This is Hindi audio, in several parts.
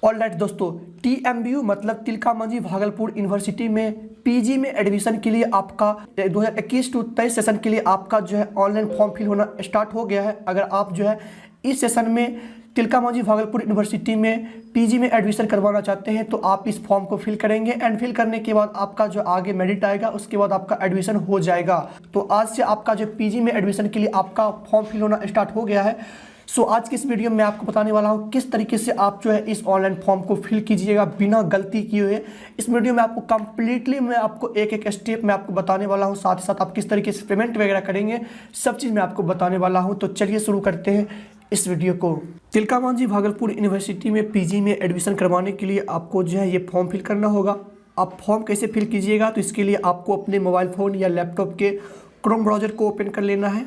ऑल राइट दोस्तों, TMBU मतलब तिलका मांझी भागलपुर यूनिवर्सिटी में पीजी में एडमिशन के लिए आपका 2021 टू 23 सेशन के लिए आपका जो है ऑनलाइन फॉर्म फिल होना स्टार्ट हो गया है। अगर आप जो है इस सेशन में तिलका मांझी भागलपुर यूनिवर्सिटी में पीजी में एडमिशन करवाना चाहते हैं तो आप इस फॉर्म को फिल करेंगे एंड फिल करने के बाद आपका जो आगे मेरिट आएगा उसके बाद आपका एडमिशन हो जाएगा। तो आज से आपका जो पीजी में एडमिशन के लिए आपका फॉर्म फिल होना स्टार्ट हो गया है। सो आज की इस वीडियो में आपको बताने वाला हूँ किस तरीके से आप जो है इस ऑनलाइन फॉर्म को फिल कीजिएगा बिना गलती किए हुए। इस वीडियो में आपको कंप्लीटली मैं आपको एक एक स्टेप में आपको बताने वाला हूँ, साथ ही साथ आप किस तरीके से पेमेंट वगैरह करेंगे सब चीज़ मैं आपको बताने वाला हूँ। तो चलिए शुरू करते हैं इस वीडियो को। तिलका मांझी भागलपुर यूनिवर्सिटी में पीजी में एडमिशन करवाने के लिए आपको जो है ये फॉर्म फिल करना होगा। आप फॉर्म कैसे फिल कीजिएगा, तो इसके लिए आपको अपने मोबाइल फ़ोन या लैपटॉप के क्रोम ब्राउज़र को ओपन कर लेना है।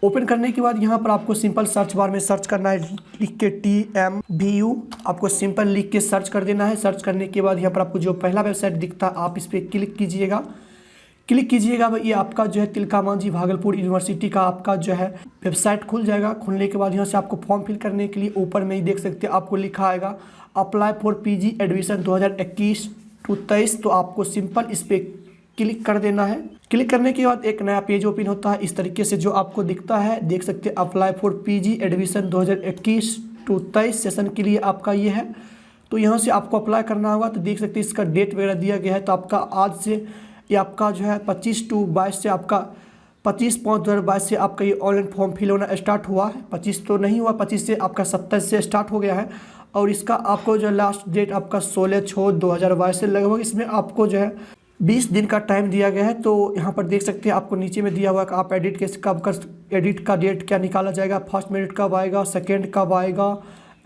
ओपन करने के बाद यहाँ पर आपको सिंपल सर्च बार में सर्च करना है, लिख के TMBU आपको सिंपल लिख के सर्च कर देना है। सर्च करने के बाद यहाँ पर आपको जो पहला वेबसाइट दिखता है आप इस पर क्लिक कीजिएगा। क्लिक कीजिएगा ये आपका जो है तिलका मांझी भागलपुर यूनिवर्सिटी का आपका जो है वेबसाइट खुल जाएगा। खुलने के बाद यहाँ से आपको फॉर्म फिल करने के लिए ऊपर में ही देख सकते हैं आपको लिखा आएगा apply for PG admission 2021 to 23। तो आपको सिंपल इस पर क्लिक कर देना है। क्लिक करने के बाद एक नया पेज ओपन होता है इस तरीके से जो आपको दिखता है, देख सकते हैं apply for PG admission 2021 to 23 session के लिए आपका ये है। तो यहाँ से आपको अप्लाई करना होगा। तो देख सकते हैं इसका डेट वगैरह दिया गया है। तो आपका आज से ये आपका जो है 25 टू 22 से आपका 25/5/2022 से आपका ये ऑनलाइन फॉर्म फिल होना स्टार्ट हुआ है। 25 तो नहीं हुआ, 25 से आपका 27 से स्टार्ट हो गया है। और इसका आपको जो लास्ट डेट आपका 16/6/2022 से लगभग इसमें आपको जो है 20 दिन का टाइम दिया गया है। तो यहाँ पर देख सकते हैं आपको नीचे में दिया हुआ है कि आप एडिट कैसे कब कर, एडिट का डेट क्या निकाला जाएगा, फर्स्ट मेरिट कब आएगा, सेकेंड कब आएगा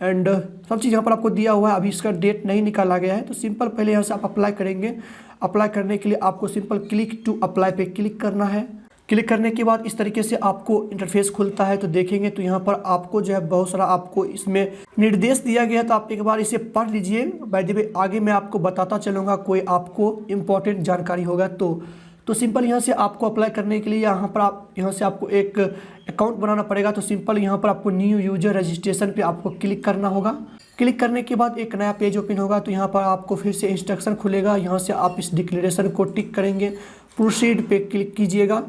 एंड सब चीज़ यहाँ पर आपको दिया हुआ है। अभी इसका डेट नहीं निकाला गया है। तो सिंपल पहले यहाँ से आप अप्लाई करेंगे। अप्लाई करने के लिए आपको सिंपल क्लिक टू अप्लाई पे क्लिक करना है। क्लिक करने के बाद इस तरीके से आपको इंटरफेस खुलता है। तो देखेंगे तो यहाँ पर आपको जो है बहुत सारा आपको इसमें निर्देश दिया गया है। तो आप एक बार इसे पढ़ लीजिए। बाय द वे आगे मैं आपको बताता चलूँगा कोई आपको इम्पोर्टेंट जानकारी होगा तो सिंपल यहाँ से आपको अप्लाई करने के लिए यहाँ से आपको एक अकाउंट बनाना पड़ेगा। तो सिंपल यहाँ पर आपको न्यू यूजर रजिस्ट्रेशन पे आपको क्लिक करना होगा। क्लिक करने के बाद एक नया पेज ओपन होगा। तो यहाँ पर आपको फिर से इंस्ट्रक्शन खुलेगा। यहाँ से आप इस डिक्लेरेशन को टिक करेंगे, प्रोसीड पे क्लिक कीजिएगा।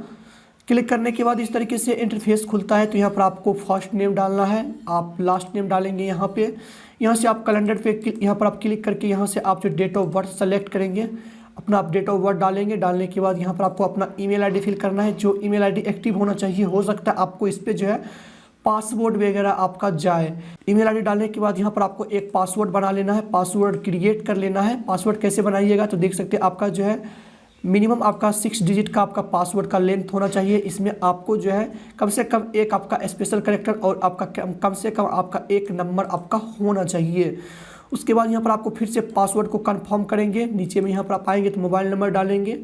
क्लिक करने के बाद इस तरीके से इंटरफेस खुलता है। तो यहाँ पर आपको फर्स्ट नेम डालना है, आप लास्ट नेम डालेंगे यहाँ पे। यहाँ से आप कैलेंडर पे यहाँ पर आप क्लिक करके यहाँ से आप जो डेट ऑफ बर्थ सेलेक्ट करेंगे, अपना आप डेट ऑफ बर्थ डालेंगे। डालने के बाद यहाँ पर आपको अपना ईमेल आईडी फिल करना है। जो ईमेल आईडी एक्टिव होना चाहिए, हो सकता है आपको इस पर जो है पासवर्ड वगैरह आपका जाए। ईमेल आईडी डालने के बाद यहाँ पर आपको एक पासवर्ड बना लेना है, पासवर्ड क्रिएट कर लेना है। पासवर्ड कैसे बनाइएगा, तो देख सकते हैं आपका जो है मिनिमम आपका 6 डिजिट का आपका पासवर्ड का लेंथ होना चाहिए। इसमें आपको जो है कम से कम एक आपका स्पेशल कैरेक्टर और आपका कम से कम आपका एक नंबर आपका होना चाहिए। उसके बाद यहाँ पर आपको फिर से पासवर्ड को कंफर्म करेंगे। नीचे में यहाँ पर आप आएंगे तो मोबाइल नंबर डालेंगे,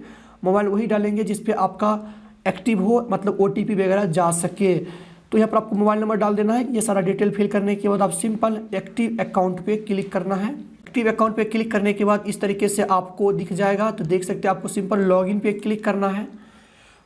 मोबाइल वही डालेंगे जिस पे आपका एक्टिव हो, मतलब OTP वगैरह जा सके। तो यहाँ पर आपको मोबाइल नंबर डाल देना है। ये सारा डिटेल फिल करने के बाद आप सिंपल एक्टिव अकाउंट पे क्लिक करना है। एक्टिव अकाउंट पे क्लिक करने के बाद इस तरीके से आपको दिख जाएगा। तो देख सकते हैं आपको सिंपल लॉगिन पे क्लिक करना है।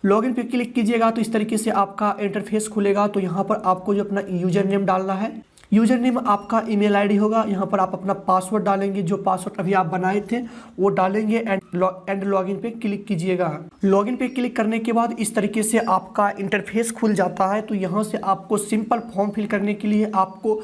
लॉगिन पे क्लिक कीजिएगा तो इस तरीके से आपका इंटरफेस खुलेगा। तो यहाँ पर आपको जो अपना यूजर नेम डालना है, यूजर नेम आपका ईमेल आईडी होगा। यहाँ पर आप अपना पासवर्ड डालेंगे, जो पासवर्ड अभी आप बनाए थे वो डालेंगे एंड लॉगिन पे क्लिक कीजिएगा। लॉगिन पे क्लिक करने के बाद इस तरीके से आपका इंटरफेस खुल जाता है। तो यहाँ से आपको सिंपल फॉर्म फिल करने के लिए आपको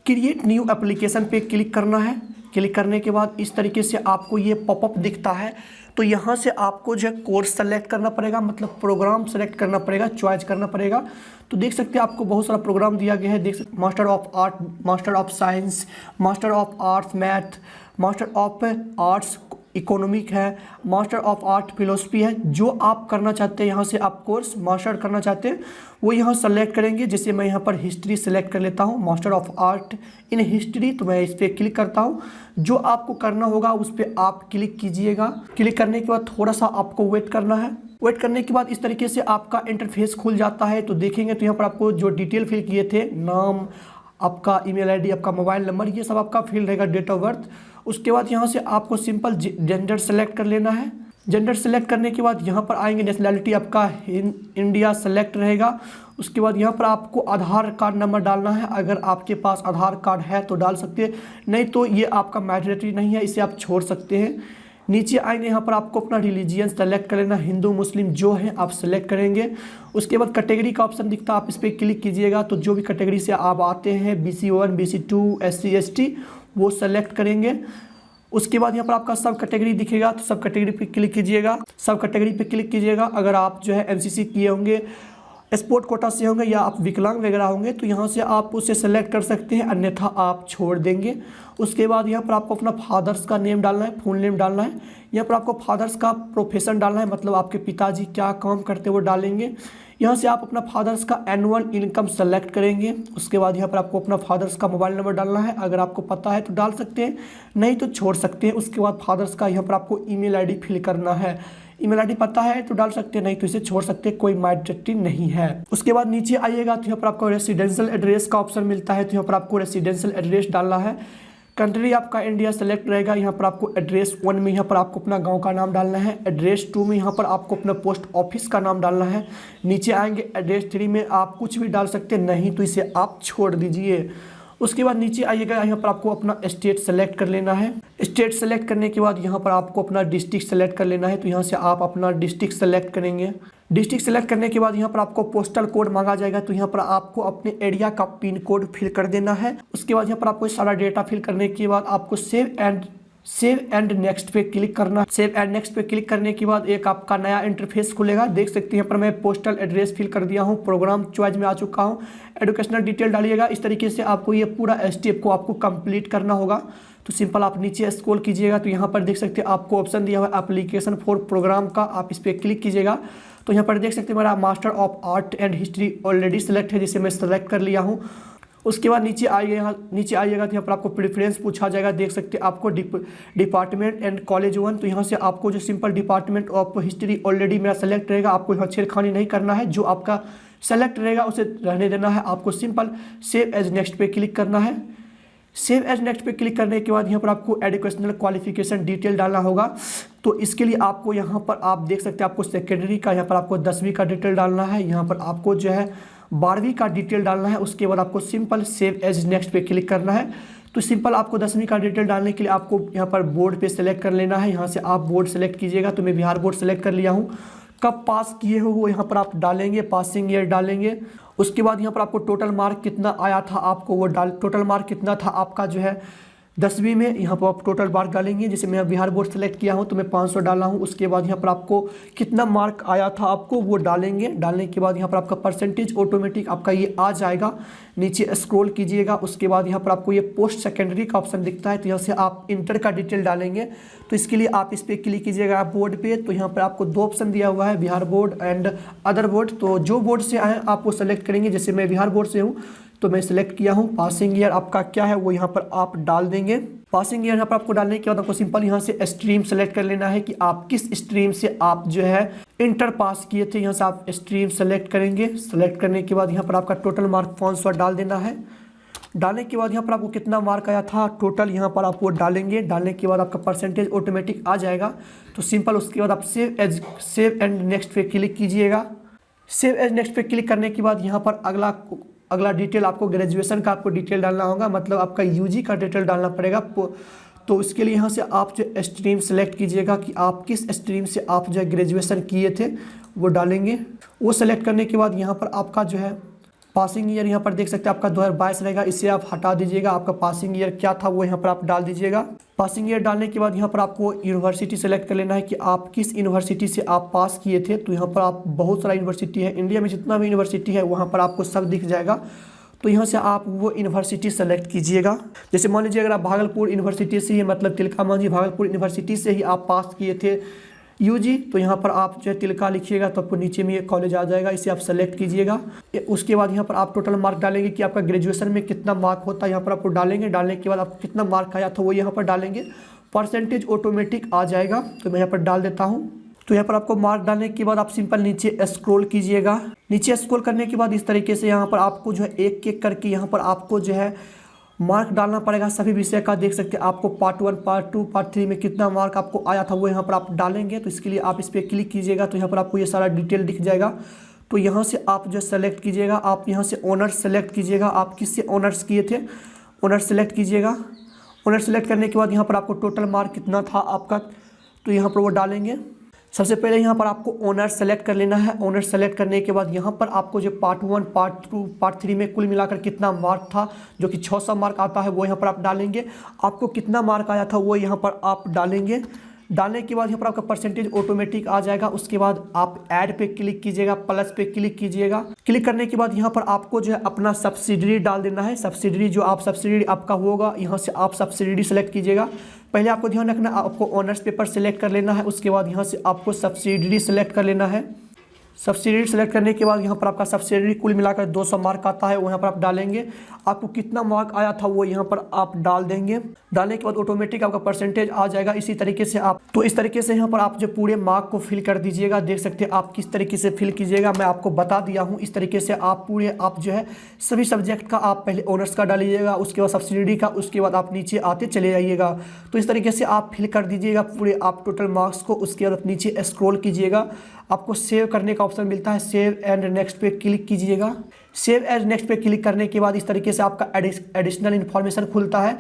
क्रिएट न्यू एप्लीकेशन पे क्लिक करना है। क्लिक करने के बाद इस तरीके से आपको ये पॉपअप दिखता है। तो यहाँ से आपको जो है कोर्स सेलेक्ट करना पड़ेगा, मतलब प्रोग्राम सेलेक्ट करना पड़ेगा, चॉइस करना पड़ेगा। तो देख सकते हैं आपको बहुत सारा प्रोग्राम दिया गया है। देख सकते master of art, master of science, master of arts math, master of arts economic है, मास्टर ऑफ आर्ट फिलोसफी है। जो आप करना चाहते हैं यहाँ से आप कोर्स मास्टर करना चाहते हैं वो यहाँ सेलेक्ट करेंगे। जैसे मैं यहाँ पर हिस्ट्री सेलेक्ट कर लेता हूँ, master of art in history. तो मैं इस पर क्लिक करता हूँ। जो आपको करना होगा उस पर आप क्लिक कीजिएगा। क्लिक करने के बाद थोड़ा सा आपको वेट करना है। वेट करने के बाद इस तरीके से आपका इंटरफेस खुल जाता है। तो देखेंगे तो यहाँ पर आपको जो डिटेल फिल किए थे, नाम, आपका ईमेल आईडी, आपका मोबाइल नंबर, ये सब आपका फिल रहेगा, डेट ऑफ बर्थ। उसके बाद यहाँ से आपको सिंपल जेंडर सेलेक्ट कर लेना है। जेंडर सेलेक्ट करने के बाद यहाँ पर आएंगे, नेशनैलिटी आपका इंडिया सेलेक्ट रहेगा। उसके बाद यहाँ पर आपको आधार कार्ड नंबर डालना है। अगर आपके पास आधार कार्ड है तो डाल सकते हैं, नहीं तो ये आपका मैंडेटरी नहीं है, इसे आप छोड़ सकते हैं। नीचे आएंगे, यहाँ पर आपको अपना रिलीजियन सेलेक्ट कर लेना, हिंदू मुस्लिम जो है आप सेलेक्ट करेंगे। उसके बाद कैटेगरी का ऑप्शन दिखता है, आप इस पर क्लिक कीजिएगा तो जो भी कैटेगरी से आप आते हैं BC1 BC2 SC ST वो सेलेक्ट करेंगे। उसके बाद यहाँ पर आपका सब कैटेगरी दिखेगा तो सब कैटेगरी पे क्लिक कीजिएगा। सब कैटेगरी पे क्लिक कीजिएगा। अगर आप जो है MCC किए होंगे, स्पोर्ट कोटा से होंगे या आप विकलांग वगैरह होंगे तो यहाँ से आप उसे सेलेक्ट कर सकते हैं, अन्यथा आप छोड़ देंगे। उसके बाद यहाँ पर आपको अपना फादर्स का नेम डालना है, फुल नेम डालना है। यहाँ पर आपको फादर्स का प्रोफेशन डालना है, मतलब आपके पिताजी क्या काम करते हैं वो डालेंगे। यहाँ से आप अपना फादर्स का एनुअल इनकम सेलेक्ट करेंगे। उसके बाद यहाँ पर आपको अपना फादर्स का मोबाइल नंबर डालना है, अगर आपको पता है तो डाल सकते हैं, नहीं तो छोड़ सकते हैं। उसके बाद फादर्स का यहाँ पर आपको ईमेल आईडी फिल करना है, ईमेल आईडी पता है तो डाल सकते हैं, नहीं तो इसे छोड़ सकते हैं, कोई मैंडेटरी नहीं है। उसके बाद नीचे आइएगा तो यहाँ पर आपको रेसिडेंशियल एड्रेस का ऑप्शन मिलता है, तो यहाँ पर आपको रेसिडेंशियल एड्रेस डालना है। कंट्री आपका इंडिया सेलेक्ट रहेगा। यहाँ पर आपको एड्रेस 1 में यहाँ पर आपको अपना गांव का नाम डालना है, एड्रेस 2 में यहाँ पर आपको अपना पोस्ट ऑफिस का नाम डालना है। नीचे आएंगे एड्रेस 3 में आप कुछ भी डाल सकते हैं, नहीं तो इसे आप छोड़ दीजिए। उसके बाद नीचे आइएगा, यहाँ पर आपको अपना स्टेट सेलेक्ट कर लेना है। स्टेट सेलेक्ट करने के बाद यहाँ पर आपको अपना डिस्ट्रिक्ट सेलेक्ट कर लेना है, तो यहाँ से आप अपना डिस्ट्रिक्ट सेलेक्ट करेंगे। डिस्ट्रिक्ट सेलेक्ट करने के बाद यहाँ पर आपको पोस्टल कोड मांगा जाएगा, तो यहाँ पर आपको अपने एरिया का पिन कोड फिल कर देना है। उसके बाद यहाँ पर आपको सारा डेटा फिल करने के बाद आपको सेव एंड नेक्स्ट पे क्लिक करना। सेव एंड नेक्स्ट पे क्लिक करने के बाद एक आपका नया इंटरफेस खुलेगा। देख सकते हैं यहाँ पर मैं पोस्टल एड्रेस फिल कर दिया हूँ, प्रोग्राम चॉइस में आ चुका हूँ, एजुकेशनल डिटेल डालिएगा। इस तरीके से आपको ये पूरा स्टेप को आपको कंप्लीट करना होगा। तो सिंपल आप नीचे स्क्रॉल कीजिएगा तो यहाँ पर देख सकते हैं आपको ऑप्शन दिया हुआ है एप्लीकेशन फॉर प्रोग्राम का, आप इस पर क्लिक कीजिएगा तो यहाँ पर देख सकते हैं मेरा master of art and history already select है, जिसे मैं सेलेक्ट कर लिया हूँ। उसके बाद नीचे आइएगा तो यहाँ पर आपको प्रेफरेंस पूछा जाएगा। देख सकते हैं आपको डिपार्टमेंट एंड कॉलेज 1, तो यहाँ से आपको जो simple department of history already मेरा सेलेक्ट रहेगा, आपको यहाँ छेड़खानी नहीं करना है, जो आपका सेलेक्ट रहेगा उसे रहने देना है। आपको सिंपल सेव एज नेक्स्ट पे क्लिक करना है। सेव एज नेक्स्ट पे क्लिक करने के बाद यहाँ पर आपको एजुकेशनल क्वालिफिकेशन डिटेल डालना होगा। तो इसके लिए आपको यहाँ पर आप देख सकते हैं आपको सेकेंडरी का, यहाँ पर आपको 10वीं का डिटेल डालना है, यहाँ पर आपको जो है 12वीं का डिटेल डालना है। उसके बाद आपको सिंपल सेव एज नेक्स्ट पे क्लिक करना है। तो सिंपल आपको 10वीं का डिटेल डालने के लिए आपको यहाँ पर बोर्ड पे सेलेक्ट कर लेना है। यहाँ से आप बोर्ड सेलेक्ट कीजिएगा, तो मैं बिहार बोर्ड सेलेक्ट कर लिया हूँ। कब पास किए हो वो यहाँ पर आप डालेंगे, पासिंग ईयर डालेंगे। उसके बाद यहाँ पर आपको टोटल मार्क कितना आया था आपको वो टोटल मार्क कितना था आपका जो है 10वीं में, यहाँ पर आप टोटल मार्क डालेंगे। जैसे मैं बिहार बोर्ड सेलेक्ट किया हूँ तो मैं 500 डाला हूँ। उसके बाद यहाँ पर आपको कितना मार्क आया था आपको वो डालेंगे। डालने के बाद यहाँ पर आपका परसेंटेज ऑटोमेटिक आपका ये आ जाएगा। नीचे स्क्रॉल कीजिएगा, उसके बाद यहाँ पर आपको ये पोस्ट सेकेंडरी का ऑप्शन दिखता है, तो यहाँ से आप इंटर का डिटेल डालेंगे। तो इसके लिए आप इस पर क्लिक कीजिएगा बोर्ड पे, तो यहाँ पर आपको 2 ऑप्शन दिया हुआ है, Bihar board and other board. तो जो बोर्ड से आए आप वो सेलेक्ट करेंगे। जैसे मैं बिहार बोर्ड से हूँ तो मैं सिलेक्ट किया हूँ। पासिंग ईयर आपका क्या है वो यहाँ पर आप डाल देंगे। पासिंग ईयर यहाँ पर आपको डालने के बाद आपको सिंपल यहाँ से स्ट्रीम सेलेक्ट कर लेना है कि आप किस स्ट्रीम से आप जो है इंटर पास किए थे। यहाँ से आप स्ट्रीम सेलेक्ट करेंगे। सेलेक्ट करने के बाद यहाँ पर आपका टोटल मार्क 500 डाल देना है। डालने के बाद यहाँ पर आपको कितना मार्क आया था टोटल यहाँ पर आप वो डालेंगे। डालने के बाद आपका परसेंटेज ऑटोमेटिक आ जाएगा। तो सिंपल उसके बाद आप सेव एंड नेक्स्ट पे क्लिक कीजिएगा। सेव एज नेक्स्ट पे क्लिक करने के बाद यहाँ पर अगला डिटेल आपको ग्रेजुएशन का आपको डिटेल डालना होगा, मतलब आपका यूजी का डिटेल डालना पड़ेगा। तो इसके लिए यहाँ से आप जो स्ट्रीम सेलेक्ट कीजिएगा कि आप किस स्ट्रीम से आप जो ग्रेजुएशन किए थे वो डालेंगे। वो सेलेक्ट करने के बाद यहाँ पर आपका जो है पासिंग ईयर यहाँ पर देख सकते हैं आपका 2022 रहेगा, इसे आप हटा दीजिएगा। आपका पासिंग ईयर क्या था वो यहाँ पर आप डाल दीजिएगा। पासिंग ईयर डालने के बाद यहाँ पर आपको यूनिवर्सिटी सेलेक्ट कर लेना है कि आप किस यूनिवर्सिटी से आप पास किए थे। तो यहाँ पर आप बहुत सारा यूनिवर्सिटी है, इंडिया में जितना भी यूनिवर्सिटी है वहाँ पर आपको सब दिख जाएगा। तो यहाँ से आप वो यूनिवर्सिटी सेलेक्ट कीजिएगा। जैसे मान लीजिए अगर आप भागलपुर यूनिवर्सिटी से ही, मतलब तिलका मांझी भागलपुर यूनिवर्सिटी से ही आप पास किए थे यूजी, तो यहाँ पर आप जो है तिलका लिखिएगा तो आपको नीचे में ये कॉलेज आ जाएगा, इसे आप सेलेक्ट कीजिएगा। उसके बाद यहाँ पर आप टोटल मार्क डालेंगे कि आपका ग्रेजुएशन में कितना मार्क होता है, यहाँ पर आपको डालेंगे। डालने के बाद आपको कितना मार्क आया था वो यहाँ पर डालेंगे। परसेंटेज ऑटोमेटिक आ जाएगा, तो मैं यहाँ पर डाल देता हूँ। तो यहाँ पर आपको मार्क डालने के बाद आप सिंपल नीचे स्क्रॉल कीजिएगा। नीचे स्क्रॉल करने के बाद इस तरीके से यहाँ पर आपको जो है एक एक करके यहाँ पर आपको जो है मार्क डालना पड़ेगा सभी विषय का। देख सकते हैं आपको पार्ट 1, पार्ट 2, पार्ट 3 में कितना मार्क आपको आया था वो यहाँ पर आप डालेंगे। तो इसके लिए आप इस पर क्लिक कीजिएगा, तो यहाँ पर आपको ये सारा डिटेल दिख जाएगा। तो यहाँ से आप जो सेलेक्ट कीजिएगा, आप यहाँ से ऑनर्स सेलेक्ट कीजिएगा। आप किससे ऑनर्स किए थे, ऑनर्स सेलेक्ट कीजिएगा। ऑनर्स सेलेक्ट करने के बाद यहाँ पर आपको टोटल मार्क कितना था आपका, तो यहाँ पर वो डालेंगे। सबसे पहले यहाँ पर आपको ऑनर्स सेलेक्ट कर लेना है। ऑनर्स सेलेक्ट करने के बाद यहाँ पर आपको जो पार्ट 1, पार्ट 2, पार्ट 3 में कुल मिलाकर कितना मार्क था, जो कि 600 मार्क आता है, वो यहाँ पर आप डालेंगे। आपको कितना मार्क आया था वो यहाँ पर आप डालेंगे। डालने के बाद यहाँ पर आपका परसेंटेज ऑटोमेटिक आ जाएगा। उसके बाद आप ऐड पे क्लिक कीजिएगा, प्लस पे क्लिक कीजिएगा। क्लिक करने के बाद यहाँ पर आपको जो है अपना सब्सिडरी डाल देना है। सब्सिडरी जो आप सब्सिडरी आपका होगा, यहाँ से आप सब्सिडरी सेलेक्ट कीजिएगा। पहले आपको ध्यान रखना, आपको ऑनर्स पेपर सेलेक्ट कर लेना है। उसके बाद यहाँ से आपको सब्सिडरी सेलेक्ट कर लेना है। सब्सिडरी सेलेक्ट करने के बाद यहाँ पर आपका सब्सिडरी कुल मिलाकर 200 मार्क आता है, वो यहाँ पर आप डालेंगे। आपको कितना मार्क आया था वो यहाँ पर आप डाल देंगे। डालने के बाद ऑटोमेटिक आपका परसेंटेज आ जाएगा। इसी तरीके से आप, तो इस तरीके से यहाँ पर आप जो पूरे मार्क को फिल कर दीजिएगा। देख सकते हैं आप किस तरीके से फिल कीजिएगा, मैं आपको बता दिया हूँ। इस तरीके से आप पूरे आप जो है सभी सब्जेक्ट का आप पहले ऑनर्स का डालिएगा, उसके बाद सब्सिडरी का, उसके बाद आप नीचे आते चले जाइएगा। तो इस तरीके से आप फिल कर दीजिएगा पूरे आप टोटल मार्क्स को। उसके बाद नीचे स्क्रॉल कीजिएगा, आपको सेव करने का ऑप्शन मिलता है। सेव एंड नेक्स्ट पे क्लिक कीजिएगा। सेव एंड नेक्स्ट पे क्लिक करने के बाद इस तरीके से आपका एडिशनल इन्फॉर्मेशन खुलता है।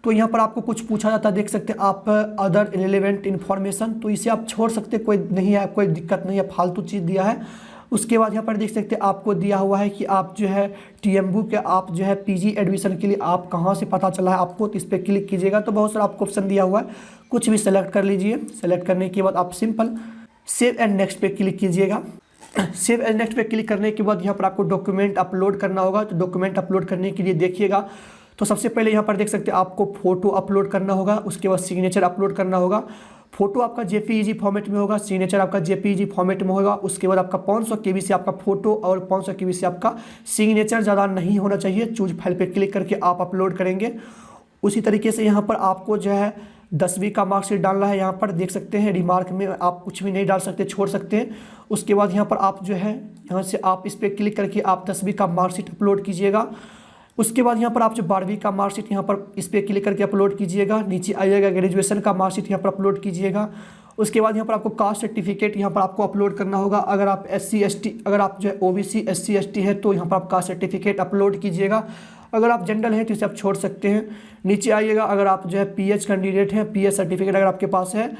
तो यहाँ पर आपको कुछ पूछा जाता है, देख सकते हैं आप अदर रिलेवेंट इन्फॉर्मेशन, तो इसे आप छोड़ सकते हैं, कोई नहीं है, कोई दिक्कत नहीं है, फालतू चीज़ दिया है। उसके बाद यहाँ पर देख सकते हैं आपको दिया हुआ है कि आप जो है टीएमबू के आप जो है पीजी एडमिशन के लिए आप कहाँ से पता चला है आपको, तो इस पर क्लिक कीजिएगा। तो बहुत सारा आपको ऑप्शन दिया हुआ है, कुछ भी सेलेक्ट कर लीजिए। सेलेक्ट करने के बाद आप सिंपल सेव एंड नेक्स्ट पे क्लिक कीजिएगा। सेव एंड नेक्स्ट पे क्लिक करने के बाद यहाँ पर आपको डॉक्यूमेंट अपलोड करना होगा। तो डॉक्यूमेंट अपलोड करने के लिए देखिएगा, तो सबसे पहले यहाँ पर देख सकते हैं आपको फ़ोटो अपलोड करना होगा। उसके बाद सिग्नेचर अपलोड करना होगा। फ़ोटो आपका जेपीईजी फॉर्मेट में होगा, सिग्नेचर आपका जेपीईजी फॉर्मेट में होगा। उसके बाद आपका 500 KB से आपका फ़ोटो और 500 KB से आपका सिग्नेचर, ज़्यादा नहीं होना चाहिए। चूज फाइल पे क्लिक करके आप अपलोड करेंगे। उसी तरीके से यहाँ पर आपको जो है 10वीं का मार्कशीट डालना है। यहाँ पर देख सकते हैं रिमार्क में आप कुछ भी नहीं डाल सकते, छोड़ सकते हैं। उसके बाद यहाँ पर आप जो है यहाँ से आप इस पर क्लिक करके आप 10वीं का मार्कशीट अपलोड कीजिएगा। उसके बाद यहाँ पर आप जो 12वीं का मार्कशीट यहाँ पर इस पर क्लिक करके अपलोड कीजिएगा। नीचे आइएगा, ग्रेजुएशन का मार्कशीट यहाँ पर अपलोड कीजिएगा। उसके बाद यहाँ पर आपको कास्ट सर्टिफिकेट यहाँ पर आपको अपलोड करना होगा। अगर आप SC ST, अगर आप जो है OBC SC ST है तो यहाँ पर आप कास्ट सर्टिफिकेट अपलोड कीजिएगा। अगर आप जनरल हैं तो इसे आप छोड़ सकते हैं। नीचे आइएगा, अगर आप जो है PH कैंडिडेट हैं, PH सर्टिफिकेट अगर आपके पास है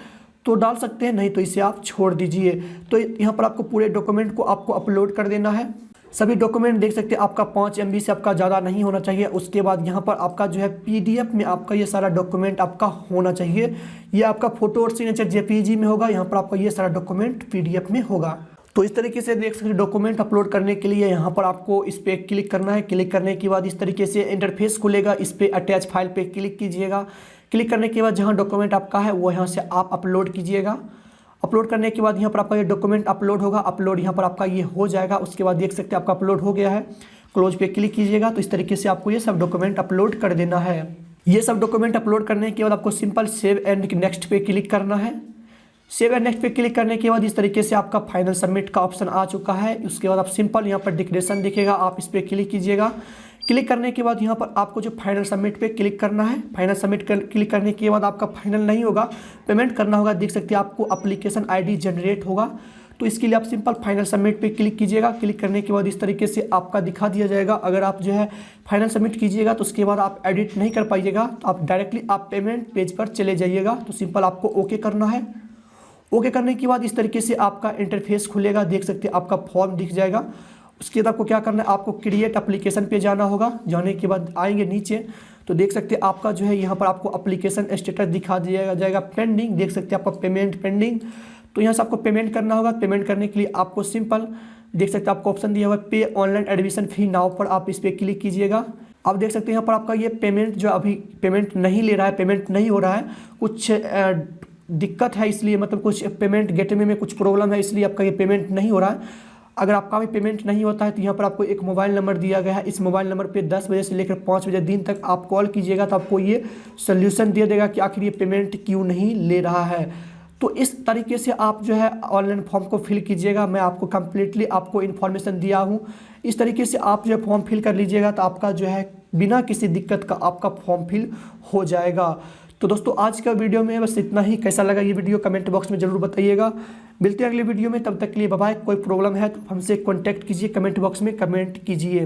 तो डाल सकते हैं, नहीं तो इसे आप छोड़ दीजिए। तो यहाँ पर आपको पूरे डॉक्यूमेंट को आपको अपलोड कर देना है। सभी डॉक्यूमेंट देख सकते हैं आपका 5 MB से आपका ज़्यादा नहीं होना चाहिए। उसके बाद यहाँ पर आपका जो है PDF में आपका ये सारा डॉक्यूमेंट आपका होना चाहिए। ये आपका फ़ोटो और सिग्नेचर JPEG में होगा, यहाँ पर आपका ये सारा डॉक्यूमेंट PDF में होगा। तो इस तरीके से देख सकते हैं डॉक्यूमेंट अपलोड करने के लिए यहाँ पर आपको इस पर क्लिक करना है। क्लिक करने के बाद इस तरीके से इंटरफेस खुलेगा, इस पर अटैच फाइल पे क्लिक कीजिएगा। क्लिक करने के बाद जहाँ डॉक्यूमेंट आपका है वो यहाँ से आप अपलोड कीजिएगा। अपलोड करने के बाद यहाँ पर आपका ये डॉक्यूमेंट अपलोड होगा। अपलोड यहाँ पर आपका ये हो जाएगा। उसके बाद देख सकते हैं आपका अपलोड हो गया है। क्लोज पे क्लिक कीजिएगा। तो इस तरीके से आपको ये सब डॉक्यूमेंट अपलोड कर देना है। ये सब डॉक्यूमेंट अपलोड करने के बाद आपको सिंपल सेव एंड नेक्स्ट पे क्लिक करना है। सेव एंड नेक्स्ट पे क्लिक करने के बाद इस तरीके से आपका फाइनल सबमिट का ऑप्शन आ चुका है। उसके बाद आप सिंपल यहाँ पर डिक्लेरेशन दिखेगा, आप इस पर क्लिक कीजिएगा। क्लिक करने के बाद यहाँ पर आपको जो फाइनल सबमिट पे क्लिक करना है। फाइनल सबमिट क्लिक करने के बाद आपका फाइनल नहीं होगा, पेमेंट करना होगा। देख सकते हैं आपको एप्लीकेशन ID जनरेट होगा, तो इसके लिए आप सिंपल फाइनल सबमिट पे क्लिक कीजिएगा। क्लिक करने के बाद इस तरीके से आपका दिखा दिया जाएगा। अगर आप जो है फाइनल सबमिट कीजिएगा तो उसके बाद आप एडिट नहीं कर पाइएगा, तो आप डायरेक्टली आप पेमेंट पेज पर चले जाइएगा। तो सिंपल आपको ओके करना है। ओके करने के बाद इस तरीके से आपका इंटरफेस खुलेगा। देख सकते हैं आपका फॉर्म दिख जाएगा। उसके बाद आपको क्या करना है, आपको क्रिएट एप्लीकेशन पे जाना होगा। जाने के बाद आएंगे नीचे तो देख सकते हैं आपका जो है यहाँ पर आपको एप्लीकेशन स्टेटस दिखा दिया जाएगा पेंडिंग। देख सकते हैं आपका पेमेंट पेंडिंग, तो यहाँ से आपको पेमेंट करना होगा। पेमेंट करने के लिए आपको सिंपल देख सकते हैं आपको ऑप्शन दिया हुआ है पे ऑनलाइन एडमिशन फी नाउ पर, आप इस पर क्लिक कीजिएगा। आप देख सकते हैं यहाँ पर आपका ये पेमेंट जो अभी पेमेंट नहीं ले रहा है, पेमेंट नहीं हो रहा है, कुछ दिक्कत है, इसलिए मतलब कुछ पेमेंट गेटवे में कुछ प्रॉब्लम है, इसलिए आपका ये पेमेंट नहीं हो रहा है। अगर आपका भी पेमेंट नहीं होता है तो यहाँ पर आपको एक मोबाइल नंबर दिया गया है। इस मोबाइल नंबर पे 10 बजे से लेकर 5 बजे दिन तक आप कॉल कीजिएगा, तो आपको ये सोल्यूशन दे देगा कि आखिर ये पेमेंट क्यों नहीं ले रहा है। तो इस तरीके से आप जो है ऑनलाइन फॉर्म को फिल कीजिएगा। मैं आपको कम्प्लीटली आपको इन्फॉर्मेशन दिया हूँ। इस तरीके से आप जो है फॉर्म फिल कर लीजिएगा, तो आपका जो है बिना किसी दिक्कत का आपका फॉर्म फिल हो जाएगा। तो दोस्तों आज का वीडियो में बस इतना ही। कैसा लगा ये वीडियो कमेंट बॉक्स में जरूर बताइएगा। मिलते हैं अगले वीडियो में, तब तक के लिए बाय बाय। कोई प्रॉब्लम है तो हमसे कॉन्टैक्ट कीजिए, कमेंट बॉक्स में कमेंट कीजिए।